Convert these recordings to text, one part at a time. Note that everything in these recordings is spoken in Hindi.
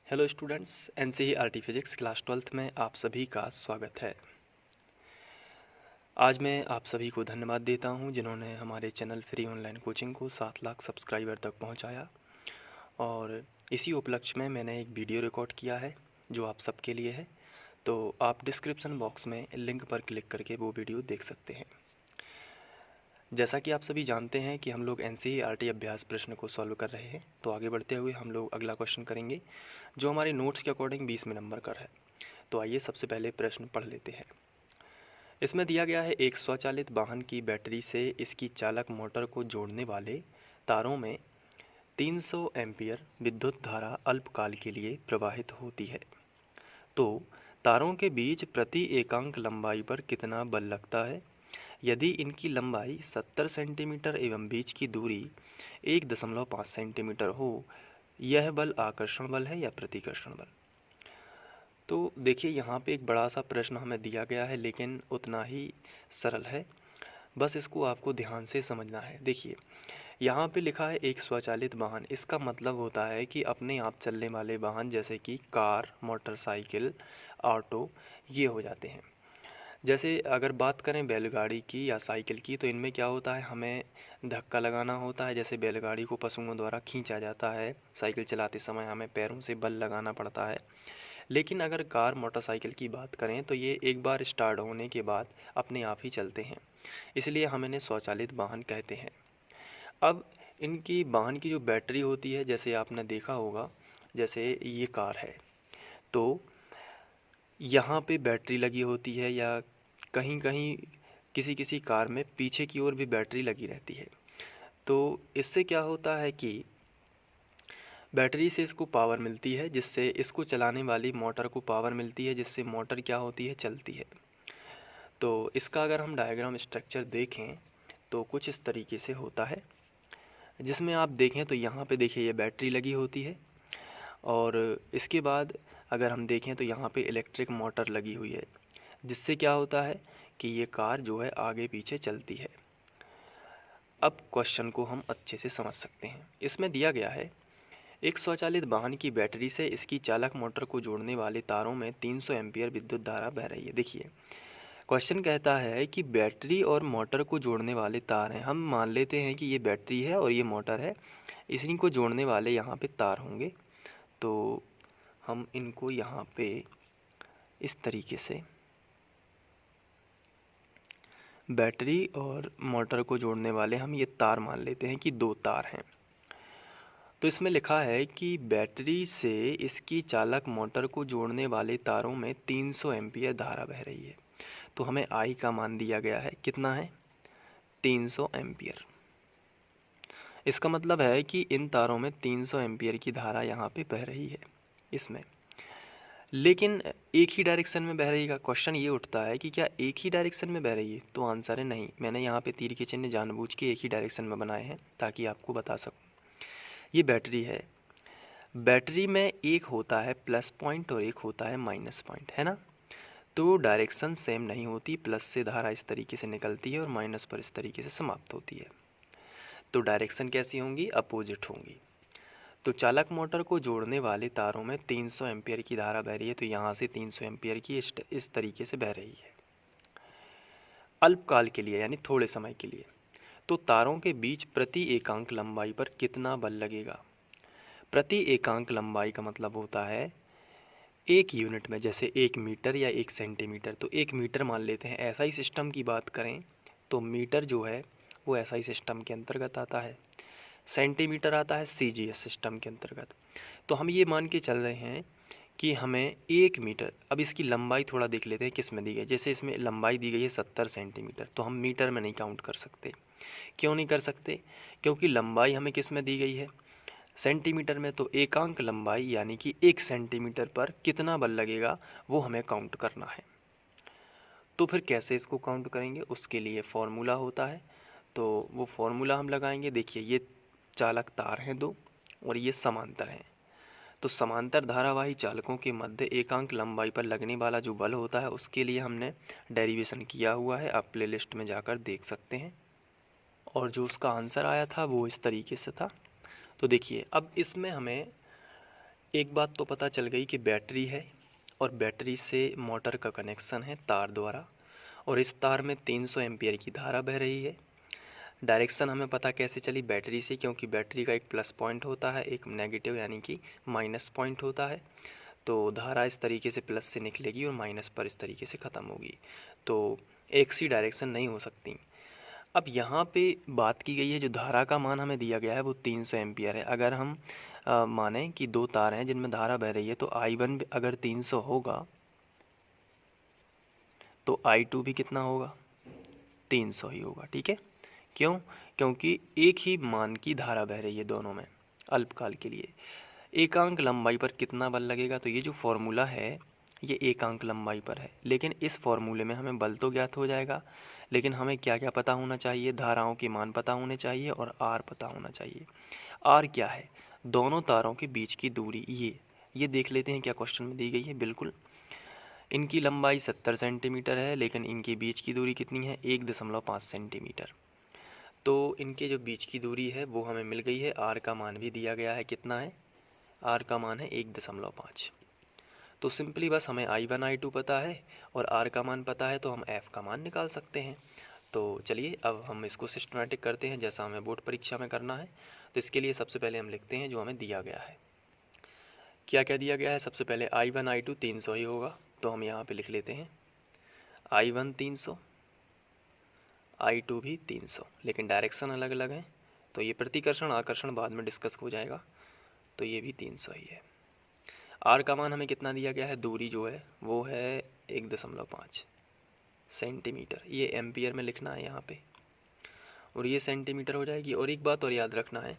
Hello students, NCERT physics class 12th में आप सभी का स्वागत है। आज मैं आप सभी को धन्यवाद देता हूं जिन्होंने हमारे चैनल फ्री ऑनलाइन कोचिंग को 7 लाख सब्सक्राइबर तक पहुंचाया। और इसी उपलक्ष्य में मैंने एक वीडियो रिकॉर्ड किया है जो आप सबके लिए है, तो आप डिस्क्रिप्शन बॉक्स में लिंक पर क्लिक करके वो वीडियो देख सकते हैं। जैसा कि आप सभी जानते हैं कि हम लोग एनसीईआरटी अभ्यास प्रश्न को सॉल्व कर रहे हैं, तो आगे बढ़ते हुए हम लोग अगला क्वेश्चन करेंगे जो हमारे नोट्स के अकॉर्डिंग 20वें नंबर का है। तो आइए सबसे पहले प्रश्न पढ़ लेते हैं। इसमें दिया गया है, एक स्वचालित वाहन की बैटरी से इसकी चालक मोटर को जोड़ने वाले तारों में 300 एम्पीयर विद्युत धारा अल्पकाल के लिए प्रवाहित होती है। तो तारों के बीच प्रति एकांक लंबाई पर कितना बल लगता है? यदि इनकी लंबाई 70 सेंटीमीटर एवं बीच की दूरी 1.5 सेंटीमीटर हो, यह बल आकर्षण बल है या प्रतिकर्षण बल? तो देखिए, यहाँ पे एक बड़ा सा प्रश्न हमें दिया गया है, लेकिन उतना ही सरल है। बस इसको आपको ध्यान से समझना है। देखिए, यहाँ पे लिखा है एक स्वचालित वाहन। इसका मतलब होता है कि अपने आप चलने वाले वाहन जैसे कि कार, मोटरसाइकिल, ऑटो, ये हो जाते हैं। जैसे अगर बात करें बैलगाड़ी की या साइकिल की, तो इनमें क्या होता है, हमें धक्का लगाना होता है। जैसे बैलगाड़ी को पशुओं द्वारा खींचा जाता है, साइकिल चलाते समय हमें पैरों से बल लगाना पड़ता है। लेकिन अगर कार, मोटरसाइकिल की बात करें तो ये एक बार स्टार्ट होने के बाद अपने आप ही चलते हैं, इसलिए हम इन्हें स्वचालित वाहन कहते हैं। अब इनकी वाहन की जो बैटरी होती है, जैसे आपने देखा होगा, जैसे ये कार है तो यहाँ पे बैटरी लगी होती है, या कहीं कहीं किसी किसी कार में पीछे की ओर भी बैटरी लगी रहती है। तो इससे क्या होता है कि बैटरी से इसको पावर मिलती है, जिससे इसको चलाने वाली मोटर को पावर मिलती है, जिससे मोटर क्या होती है, चलती है। तो इसका अगर हम डायग्राम स्ट्रक्चर देखें तो कुछ इस तरीके से होता है, जिसमें आप देखें तो यहाँ पे देखिए ये बैटरी लगी होती है, और इसके बाद अगर हम देखें तो यहाँ पे इलेक्ट्रिक मोटर लगी हुई है, जिससे क्या होता है कि ये कार जो है आगे पीछे चलती है। अब क्वेश्चन को हम अच्छे से समझ सकते हैं। इसमें दिया गया है, एक स्वचालित वाहन की बैटरी से इसकी चालक मोटर को जोड़ने वाले तारों में 300 एम्पीयर विद्युत धारा बह रही है। देखिए, क्वेश्चन कहता है कि बैटरी और मोटर को जोड़ने वाले तार हैं। हम मान लेते हैं कि ये बैटरी है और ये मोटर है, इसी को जोड़ने वाले यहाँ पे तार होंगे। तो हम इनको यहाँ पे इस तरीके से बैटरी और मोटर को जोड़ने वाले हम ये तार मान लेते हैं कि 2 तार हैं। तो इसमें लिखा है कि बैटरी से इसकी चालक मोटर को जोड़ने वाले तारों में 300 एम्पीयर धारा बह रही है। तो हमें आई का मान दिया गया है, कितना है, 300 एम्पीयर। इसका मतलब है कि इन तारों में 300 एम्पीयर की धारा यहाँ पे बह रही है इसमें। लेकिन एक ही डायरेक्शन में बह रही का क्वेश्चन ये उठता है कि क्या एक ही डायरेक्शन में बह रही है? तो आंसर है नहीं। मैंने यहाँ पे तीर के चिन्ह जानबूझ के एक ही डायरेक्शन में बनाए हैं ताकि आपको बता सकूँ। ये बैटरी है, बैटरी में एक होता है प्लस पॉइंट और एक होता है माइनस पॉइंट, है ना। तो डायरेक्शन सेम नहीं होती, प्लस से धारा इस तरीके से निकलती है और माइनस पर इस तरीके से समाप्त होती है। तो डायरेक्शन कैसी होंगी, अपोजिट होंगी। तो चालक मोटर को जोड़ने वाले तारों में 300 एम्पीयर की धारा बह रही है, तो यहाँ से 300 एम्पीयर की इस तरीके से बह रही है अल्पकाल के लिए, यानी थोड़े समय के लिए। तो तारों के बीच प्रति एकांक लंबाई पर कितना बल लगेगा? प्रति एकांक लंबाई का मतलब होता है एक यूनिट में, जैसे 1 मीटर या 1 सेंटीमीटर। तो 1 मीटर मान लेते हैं। एसआई सिस्टम की बात करें तो मीटर जो है वो एसआई सिस्टम के अंतर्गत आता है, सेंटीमीटर आता है सीजीएस सिस्टम के अंतर्गत। तो हम ये मान के चल रहे हैं कि हमें 1 मीटर, अब इसकी लंबाई थोड़ा देख लेते हैं किस में दी गई। जैसे इसमें लंबाई दी गई है 70 सेंटीमीटर, तो हम मीटर में नहीं काउंट कर सकते। क्यों नहीं कर सकते? क्योंकि लंबाई हमें किस में दी गई है, सेंटीमीटर में। तो एकांक लंबाई यानी कि 1 सेंटीमीटर पर कितना बल लगेगा वो हमें काउंट करना है। तो फिर कैसे इसको काउंट करेंगे, उसके लिए फॉर्मूला होता है। तो वो फॉर्मूला हम लगाएंगे। देखिए, ये चालक तार हैं 2 और ये समांतर हैं। तो समांतर धारावाही चालकों के मध्य एकांक लंबाई पर लगने वाला जो बल होता है, उसके लिए हमने डेरिवेशन किया हुआ है, आप प्लेलिस्ट में जाकर देख सकते हैं। और जो उसका आंसर आया था वो इस तरीके से था। तो देखिए, अब इसमें हमें एक बात तो पता चल गई कि बैटरी है और बैटरी से मोटर का कनेक्शन है तार द्वारा, और इस तार में 300 एम्पियर की धारा बह रही है। डायरेक्शन हमें पता कैसे चली? बैटरी से, क्योंकि बैटरी का एक प्लस पॉइंट होता है, एक नेगेटिव यानी कि माइनस पॉइंट होता है। तो धारा इस तरीके से प्लस से निकलेगी और माइनस पर इस तरीके से ख़त्म होगी, तो एक सी डायरेक्शन नहीं हो सकती। अब यहाँ पे बात की गई है, जो धारा का मान हमें दिया गया है वो 300 एम्पियर है। अगर हम माने कि दो तार हैं जिनमें धारा बह रही है, तो I1 अगर 300 होगा तो I2 भी कितना होगा? 300 ही होगा। ठीक है, क्यों? क्योंकि एक ही मान की धारा बह रही है दोनों में अल्पकाल के लिए। एकांक लंबाई पर कितना बल लगेगा? तो ये जो फॉर्मूला है ये एकांक लंबाई पर है, लेकिन इस फॉर्मूले में हमें बल तो ज्ञात हो जाएगा, लेकिन हमें क्या क्या पता होना चाहिए? धाराओं के मान पता होने चाहिए और आर पता होना चाहिए। आर क्या है? दोनों तारों के बीच की दूरी। ये देख लेते हैं क्या क्वेश्चन में दी गई है। बिल्कुल, इनकी लंबाई 70 सेंटीमीटर है, लेकिन इनके बीच की दूरी कितनी है? 1.5 सेंटीमीटर। तो इनके जो बीच की दूरी है वो हमें मिल गई है। आर का मान भी दिया गया है, कितना है? आर का मान है 1.5। तो सिंपली बस हमें I1 I2 पता है और आर का मान पता है, तो हम एफ का मान निकाल सकते हैं। तो चलिए अब हम इसको सिस्टमैटिक करते हैं जैसा हमें बोर्ड परीक्षा में करना है। तो इसके लिए सबसे पहले हम लिखते हैं जो हमें दिया गया है। क्या क्या दिया गया है? सबसे पहले I1 I2 300 ही होगा, तो हम यहाँ पे लिख लेते हैं I1 300, I2 भी 300, लेकिन डायरेक्शन अलग अलग है, तो ये प्रतिकर्षण आकर्षण बाद में डिस्कस हो जाएगा। तो ये भी 300 ही है। आर का मान हमें कितना दिया गया है? दूरी जो है वो है 1.5 सेंटीमीटर। ये एम्पियर में लिखना है यहाँ पे, और ये सेंटीमीटर हो जाएगी। और एक बात और याद रखना है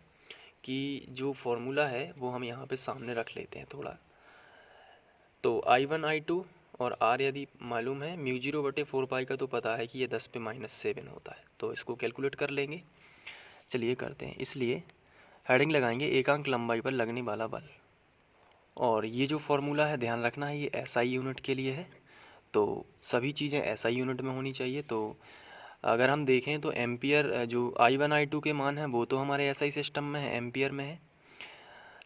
कि जो फॉर्मूला है वो हम यहाँ पे सामने रख लेते हैं थोड़ा। तो I1 I2 और R यदि मालूम है, μ0/4 का तो पता है कि ये 10⁻7 होता है, तो इसको कैलकुलेट कर लेंगे। चलिए करते हैं। इसलिए हेडिंग लगाएंगे एकांक लंबाई पर लगने वाला बल। और ये जो फॉर्मूला है ध्यान रखना है ये SI यूनिट के लिए है, तो सभी चीज़ें SI यूनिट में होनी चाहिए। तो अगर हम देखें तो एम्पियर जो I1 I2 के मान हैं वो तो हमारे SI सिस्टम में है, एम्पियर में है,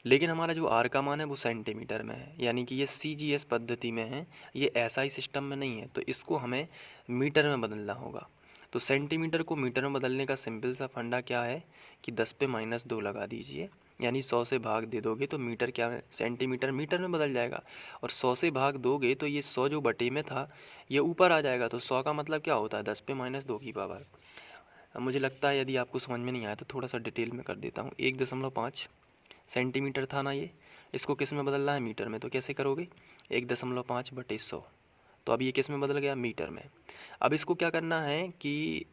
लेकिन हमारा जो आर का मान है वो सेंटीमीटर में है, यानी कि ये CGS पद्धति में है, ये SI सिस्टम में नहीं है। तो इसको हमें मीटर में बदलना होगा। तो सेंटीमीटर को मीटर में बदलने का सिंपल सा फंडा क्या है कि 10⁻2 लगा दीजिए, यानी 100 से भाग दे दोगे तो मीटर क्या है? सेंटीमीटर मीटर में बदल जाएगा। और 100 से भाग दोगे तो ये 100 जो बटे में था ये ऊपर आ जाएगा। तो 100 का मतलब क्या होता है? 10⁻2 की पावर। अब मुझे लगता है यदि आपको समझ में नहीं आया तो थोड़ा सा डिटेल में कर देता हूँ। 1.5 सेंटीमीटर था ना ये, इसको किस में बदलना है? मीटर में। तो कैसे करोगे? 1.5/100। तो अब ये किस में बदल गया? मीटर में। अब इसको क्या करना है कि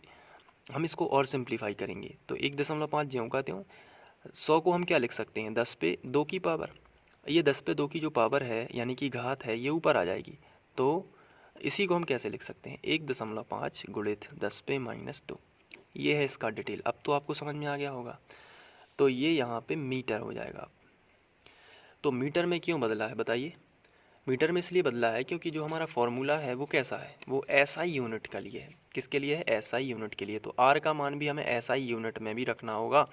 हम इसको और सिंप्लीफाई करेंगे। तो 1.5 ज्यों का त्यों, 100 को हम क्या लिख सकते हैं? 10/2 की पावर। ये 10/2 की जो पावर है यानी कि घात है ये ऊपर आ जाएगी। तो इसी को हम कैसे लिख सकते हैं? 1.5 गुणित 10⁻2। ये है इसका डिटेल। अब तो आपको समझ में आ गया होगा। तो ये यहाँ पे मीटर हो जाएगा। तो मीटर में क्यों बदला है बताइए? मीटर में इसलिए बदला है क्योंकि जो हमारा फॉर्मूला है वो कैसा है? वो SI यूनिट के लिए है। किसके लिए है? SI यूनिट के लिए। तो R का मान भी हमें SI यूनिट में भी रखना होगा,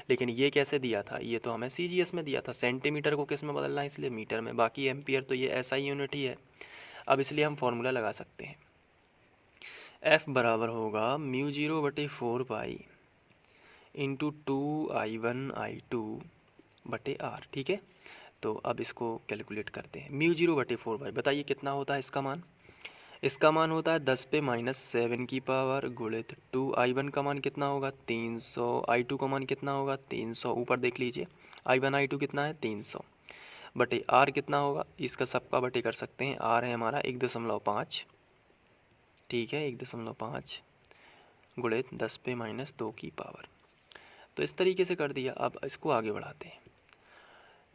लेकिन ये कैसे दिया था? ये तो हमें CGS में दिया था। सेंटीमीटर को किस में बदलना है? इसलिए मीटर में। बाकी एम्पियर तो ये SI यूनिट ही है। अब इसलिए हम फॉर्मूला लगा सकते हैं। F बराबर होगा μ0/4 इंटू 2I1 I2 बटे R। ठीक है, तो अब इसको कैलकुलेट करते हैं। μ0/4 बताइए कितना होता है इसका मान? इसका मान होता है 10⁻7 की पावर गुणित 2I1 का मान कितना होगा? 300। I2 का मान कितना होगा? 300। ऊपर देख लीजिए I1 I2 कितना है? 300 बटे R कितना होगा? इसका सबका बटे कर सकते हैं। R है हमारा 1.5। ठीक है, 1.5 गुणित 10⁻2 की पावर। तो इस तरीके से कर दिया। अब इसको आगे बढ़ाते हैं।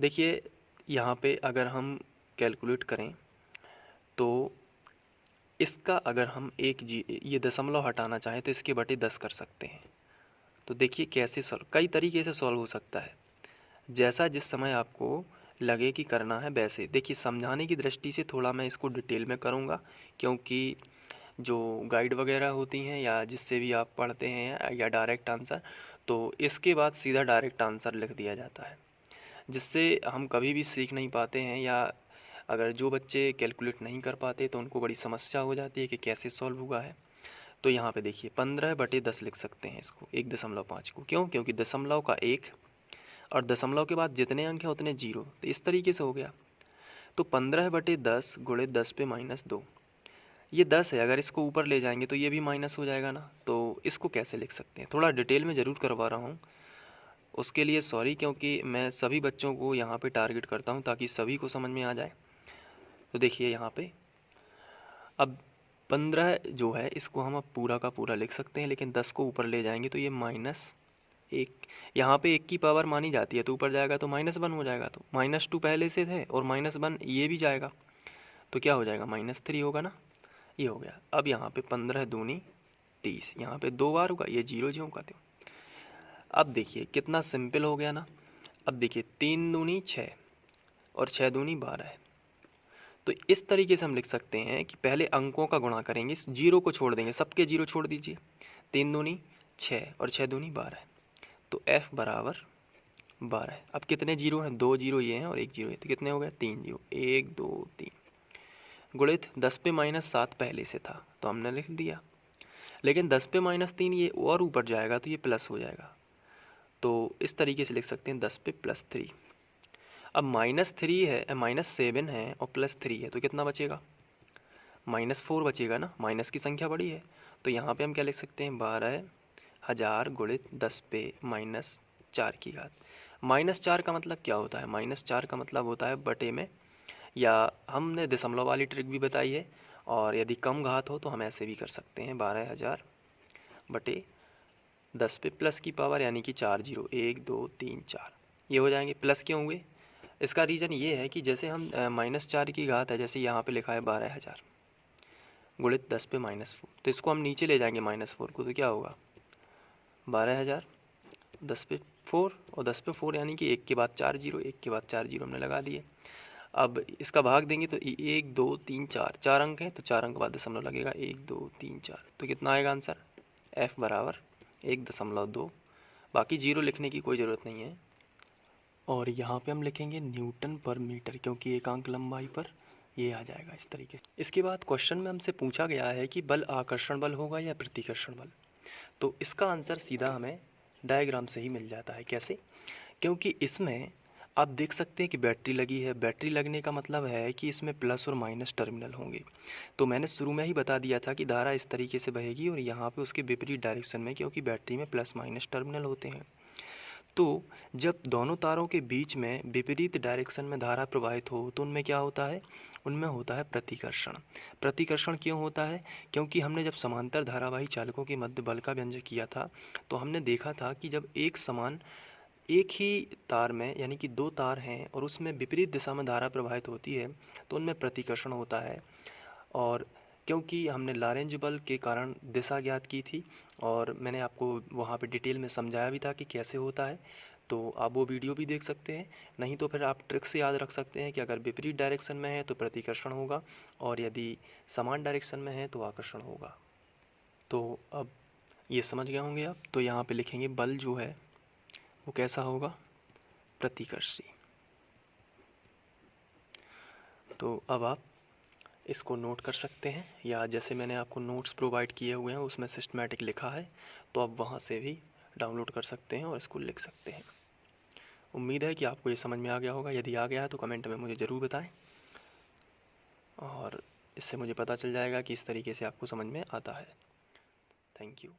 देखिए यहाँ पे अगर हम कैलकुलेट करें तो इसका अगर हम ये दशमलव हटाना चाहें तो इसके बटे 10 कर सकते हैं। तो देखिए कैसे सॉल्व, कई तरीके से सॉल्व हो सकता है, जैसा जिस समय आपको लगे कि करना है वैसे। देखिए समझाने की दृष्टि से थोड़ा मैं इसको डिटेल में करूँगा, क्योंकि जो गाइड वगैरह होती हैं या जिससे भी आप पढ़ते हैं या डायरेक्ट आंसर, तो इसके बाद सीधा डायरेक्ट आंसर लिख दिया जाता है। जिससे हम कभी भी सीख नहीं पाते हैं, या अगर जो बच्चे कैलकुलेट नहीं कर पाते तो उनको बड़ी समस्या हो जाती है कि कैसे सॉल्व हुआ है। तो यहाँ पे देखिए 15/10 लिख सकते हैं इसको, 1.5 को। क्यों? क्योंकि दशमलव का 1 और दशमलव के बाद जितने अंक हैं उतने 0, तो इस तरीके से हो गया। तो 15/10 गुणे 10⁻², ये 10 है, अगर इसको ऊपर ले जाएंगे तो ये भी माइनस हो जाएगा ना। तो इसको कैसे लिख सकते हैं, थोड़ा डिटेल में ज़रूर करवा रहा हूँ, उसके लिए सॉरी, क्योंकि मैं सभी बच्चों को यहाँ पे टारगेट करता हूँ ताकि सभी को समझ में आ जाए। तो देखिए यहाँ पे अब 15 जो है इसको हम अब पूरा का पूरा लिख सकते हैं, लेकिन 10 को ऊपर ले जाएंगे तो ये -1, यहाँ पे 1 की पावर मानी जाती है, तो ऊपर जाएगा तो -1 हो जाएगा। तो -2 पहले से थे और -1 ये भी जाएगा, तो क्या हो जाएगा, -3 होगा ना। ये हो गया। अब यहाँ पे 15 दूनी 30, यहाँ पे 2 बार होगा, ये 0 ज्यों का त्यों। अब देखिए कितना सिंपल हो गया ना। अब देखिए 3 दूनी 6 और 6 दूनी 12 है। तो इस तरीके से हम लिख सकते हैं कि पहले अंकों का गुणा करेंगे, 0 को छोड़ देंगे, सबके 0 छोड़ दीजिए। 3 दूनी 6 और 6 दूनी 12, तो f बराबर 12 है। अब कितने 0 हैं, 2 0 ये हैं और 1 0 है, तो कितने हो गए, 3 0, 1 2 3। गुणित 10⁻7 पहले से था तो हमने लिख दिया, लेकिन 10⁻3 ये और ऊपर जाएगा तो ये प्लस हो जाएगा, तो इस तरीके से लिख सकते हैं 10/+3। अब -3 है, -7 है और +3 है, तो कितना बचेगा, -4 बचेगा ना। माइनस की संख्या बड़ी है, तो यहाँ पे हम क्या लिख सकते हैं, 12,000 गुणित 10⁻4 की घात। -4 का मतलब क्या होता है, -4 का मतलब होता है बटे में, या हमने दशमलव वाली ट्रिक भी बताई है, और यदि कम घात हो तो हम ऐसे भी कर सकते हैं, 12,000 बटे 10 पे प्लस की पावर यानी कि 4 0, 1 2 3 4, ये हो जाएंगे। प्लस क्यों हुए, इसका रीज़न ये है कि जैसे हम -4 की घात है, जैसे यहाँ पे लिखा है 12,000 गुणित 10 पे -4, तो इसको हम नीचे ले जाएंगे -4 को, तो क्या होगा, 12,000 10 पे 4 और 10 पे 4 यानी कि 1 के बाद 4 0, 1 के बाद 4 0 हमने लगा दिए। अब इसका भाग देंगे तो 1 2 3 4, 4 अंक हैं, तो 4 अंक बाद दशमलव लगेगा, 1 2 3 4, तो कितना आएगा आंसर, f बराबर 1.2। बाकी 0 लिखने की कोई ज़रूरत नहीं है, और यहाँ पे हम लिखेंगे न्यूटन पर मीटर, क्योंकि एकांक लंबाई पर ये आ जाएगा इस तरीके से। इसके बाद क्वेश्चन में हमसे पूछा गया है कि बल आकर्षण बल होगा या प्रतिकर्षण बल, तो इसका आंसर सीधा हमें डायग्राम से ही मिल जाता है। कैसे, क्योंकि इसमें आप देख सकते हैं कि बैटरी लगी है, बैटरी लगने का मतलब है कि इसमें प्लस और माइनस टर्मिनल होंगे। तो मैंने शुरू में ही बता दिया था कि धारा इस तरीके से बहेगी और यहाँ पे उसके विपरीत डायरेक्शन में, क्योंकि बैटरी में प्लस माइनस टर्मिनल होते हैं। तो जब दोनों तारों के बीच में विपरीत डायरेक्शन में धारा प्रवाहित हो तो उनमें क्या होता है, उनमें होता है प्रतिकर्षण। प्रतिकर्षण क्यों होता है, क्योंकि हमने जब समांतर धारावाही चालकों के मध्य बल का व्यंजक किया था तो हमने देखा था कि जब एक ही तार में, यानी कि 2 तार हैं और उसमें विपरीत दिशा में धारा प्रवाहित होती है तो उनमें प्रतिकर्षण होता है। और क्योंकि हमने लॉरेंज बल के कारण दिशा ज्ञात की थी और मैंने आपको वहाँ पे डिटेल में समझाया भी था कि कैसे होता है, तो आप वो वीडियो भी देख सकते हैं। नहीं तो फिर आप ट्रिक से याद रख सकते हैं कि अगर विपरीत डायरेक्शन में है तो प्रतिकर्षण होगा और यदि समान डायरेक्शन में है तो आकर्षण होगा। तो अब ये समझ गए होंगे आप। तो यहाँ पे लिखेंगे बल जो है वो कैसा होगा, प्रतिकर्षी। तो अब आप इसको नोट कर सकते हैं, या जैसे मैंने आपको नोट्स प्रोवाइड किए हुए हैं उसमें सिस्टमैटिक लिखा है, तो आप वहाँ से भी डाउनलोड कर सकते हैं और इसको लिख सकते हैं। उम्मीद है कि आपको ये समझ में आ गया होगा। यदि आ गया है तो कमेंट में मुझे ज़रूर बताएं, और इससे मुझे पता चल जाएगा कि इस तरीके से आपको समझ में आता है। Thank you.